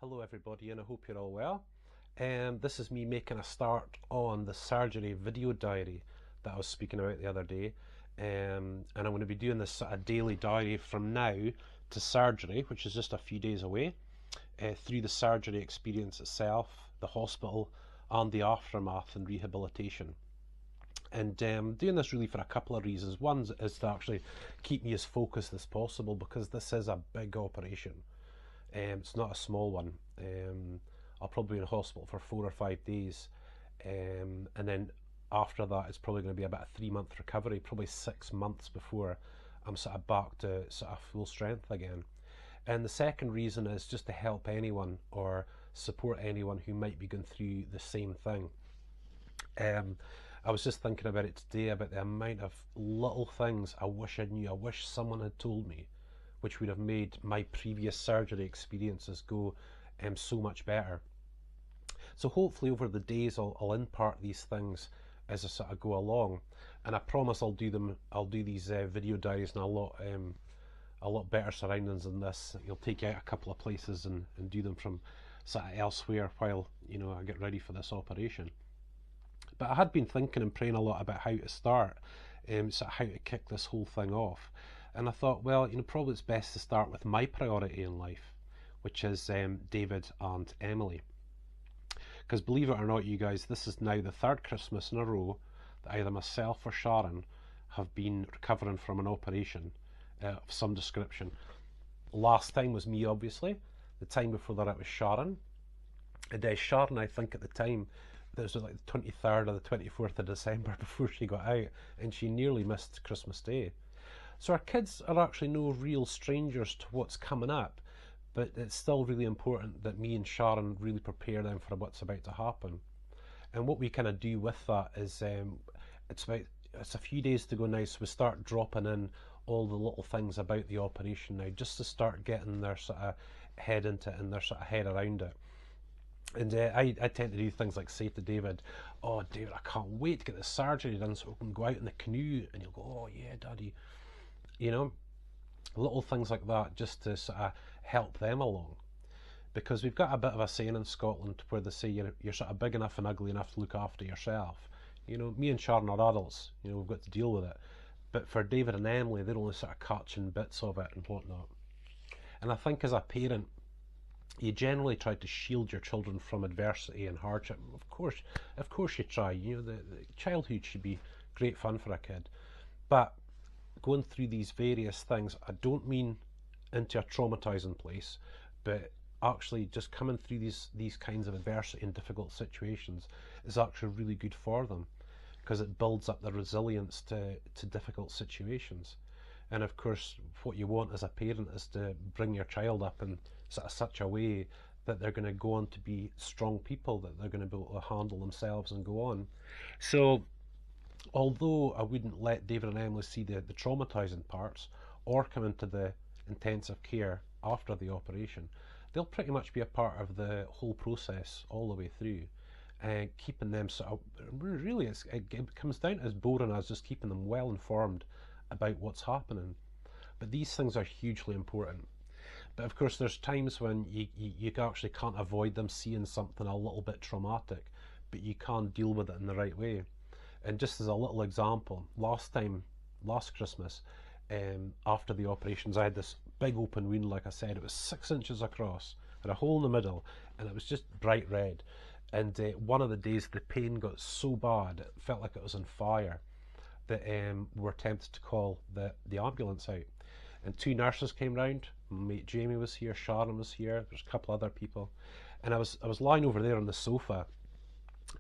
Hello everybody, and I hope you're all well. This is me making a start on the surgery video diary that I was speaking about the other day. And I'm going to be doing this sort of daily diary from now to surgery, which is just a few days away, through the surgery experience itself, the hospital, and the aftermath and rehabilitation. And doing this really for a couple of reasons. One is to actually keep me as focused as possible, because this is a big operation. It's not a small one. I'll probably be in hospital for 4 or 5 days, and then after that, it's probably going to be about a 3 month recovery, probably 6 months before I'm sort of back to sort of full strength again. And the second reason is just to help anyone or support anyone who might be going through the same thing. Um, I was just thinking about it today, about the amount of little things I wish I knew, I wish someone had told me, which would have made my previous surgery experiences go so much better. So hopefully over the days I'll impart these things as I sort of go along, and I promise I'll do them. I'll do these video diaries in a lot better surroundings than this. You'll take you out a couple of places and do them from sort of elsewhere while I get ready for this operation. But I had been thinking and praying a lot about how to start, sort of how to kick this whole thing off. And I thought, well, probably it's best to start with my priority in life, which is David and Emily. Because believe it or not, you guys, this is now the third Christmas in a row that either myself or Sharon have been recovering from an operation of some description. Last time was me, obviously. The time before that, it was Sharon. And Sharon, I think at the time, this was like the 23rd or the 24th of December before she got out, and she nearly missed Christmas Day. So our kids are actually no real strangers to what's coming up, but it's still really important that me and Sharon really prepare them for what's about to happen. And what we kind of do with that is it's a few days to go now, so we start dropping in all the little things about the operation now, just to start getting their sort of head into it and their sort of head around it. And I tend to do things like say to David, "Oh, David, I can't wait to get the surgery done so we can go out in the canoe." And he'll go, "Oh, yeah, Daddy." You know, little things like that, just to sort of help them along. Because we've got a bit of a saying in Scotland where they say you're sort of big enough and ugly enough to look after yourself. Me and Sharon are adults, we've got to deal with it. But for David and Emily, they're only sort of catching bits of it and whatnot. And I think as a parent, you generally try to shield your children from adversity and hardship. Of course you try. The childhood should be great fun for a kid. But going through these various things, I don't mean into a traumatizing place, but actually just coming through these kinds of adversity and difficult situations is actually really good for them, because it builds up their resilience to difficult situations. And of course, what you want as a parent is to bring your child up in sort of such a way that they're going to go on to be strong people, that they're going to be able to handle themselves and go on. So although I wouldn't let David and Emily see the traumatizing parts or come into the intensive care after the operation, they'll pretty much be a part of the whole process all the way through, and keeping them sort of really, it comes down to as boring as just keeping them well informed about what's happening. But these things are hugely important. But of course, there's times when you actually can't avoid them seeing something a little bit traumatic, but you can deal with it in the right way. And just as a little example, last Christmas, after the operations, I had this big open wound. Like I said, it was 6 inches across, had a hole in the middle, and it was just bright red. And one of the days, the pain got so bad, it felt like it was on fire, that we were tempted to call the ambulance out. And two nurses came round. My mate Jamie was here, Sharon was here, there's a couple other people, and I was lying over there on the sofa,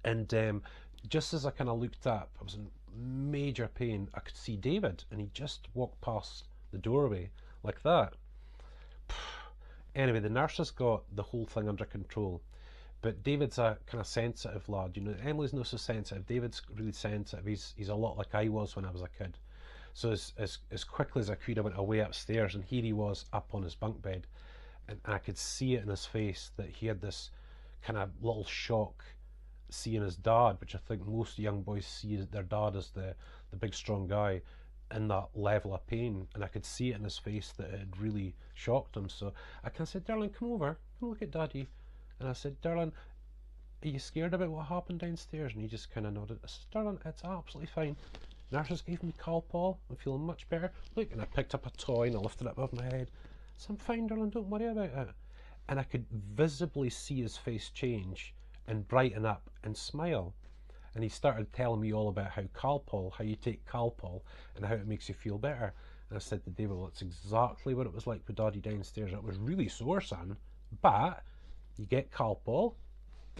and just as I kind of looked up, I was in major pain. I could see David, and he just walked past the doorway like that. Anyway, the nurses got the whole thing under control. But David's a kind of sensitive lad. Emily's not so sensitive. David's really sensitive. He's a lot like I was when I was a kid. So as quickly as I could, I went away upstairs, and here he was up on his bunk bed, and I could see it in his face that he had this kind of little shock seeing his dad, which I think most young boys see their dad as the big strong guy, in that level of pain, and I could see it in his face that it had really shocked him. So I kind of said, "Darling, come over, come look at Daddy." And I said, "Darling, are you scared about what happened downstairs?" And he just kind of nodded. I said, "Darling, it's absolutely fine. Nurses gave me Calpol. I'm feeling much better. Look," and I picked up a toy and I lifted it above my head. So "I'm fine, darling, don't worry about it." And I could visibly see his face change and brighten up and smile. And he started telling me all about how you take Calpol and how it makes you feel better. And I said to David, "Well, it's exactly what it was like with Daddy downstairs. It was really sore, son, but you get Calpol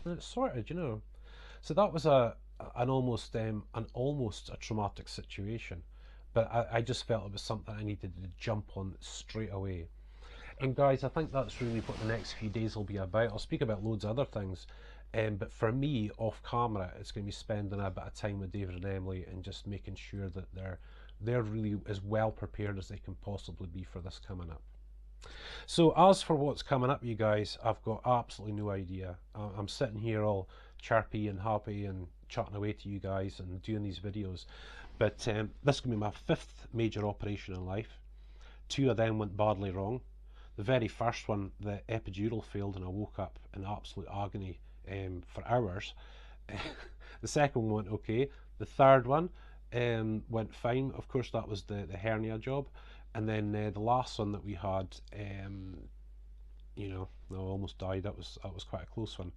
and it's sorted, you know." So that was an almost a traumatic situation, but I just felt it was something I needed to jump on straight away. And guys, I think that's really what the next few days will be about. I'll speak about loads of other things, but for me, off camera, it's going to be spending a bit of time with David and Emily and just making sure that they're really as well prepared as they can possibly be for this coming up. So as for what's coming up, you guys, I've got absolutely no idea. I'm sitting here all chirpy and happy and chatting away to you guys and doing these videos, but this is going to be my 5th major operation in life. 2 of them went badly wrong. The very first one, the epidural failed and I woke up in absolute agony for hours. The second one went okay. The third one went fine. Of course, that was the hernia job. And then the last one that we had, you know, I almost died. That was quite a close one.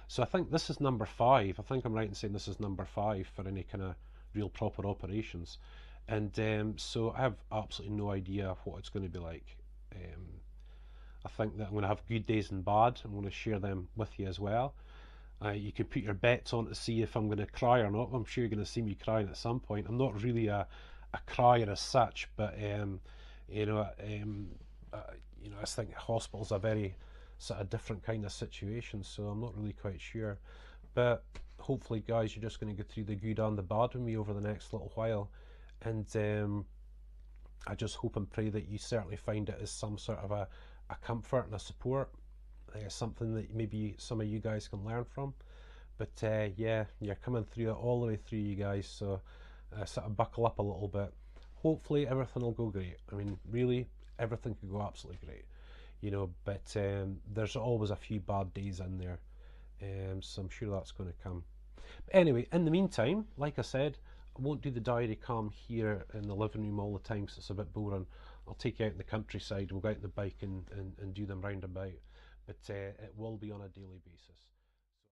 So I think this is number 5. I think I'm right in saying this is number 5 for any kind of real proper operations. And so I have absolutely no idea what it's going to be like. I think that I'm going to have good days and bad. I'm going to share them with you as well. You can put your bets on to see if I'm going to cry or not. I'm sure you're going to see me crying at some point. I'm not really a crier as such, but you know, you know, I think hospital's a very sort of different kind of situation, so I'm not really quite sure. But hopefully, guys, you're just going to go through the good and the bad with me over the next little while, and I just hope and pray that you certainly find it as some sort of a comfort and a support, something that maybe some of you guys can learn from. But yeah, you're coming through it all the way through, you guys, so sort of buckle up a little bit. Hopefully everything will go great. I mean, really, everything could go absolutely great, you know, but there's always a few bad days in there, so I'm sure that's going to come. But anyway, in the meantime, like I said, I won't do the diary cam here in the living room all the time because it's a bit boring. I'll take you out in the countryside, we'll go out on the bike and do them round about, but it will be on a daily basis.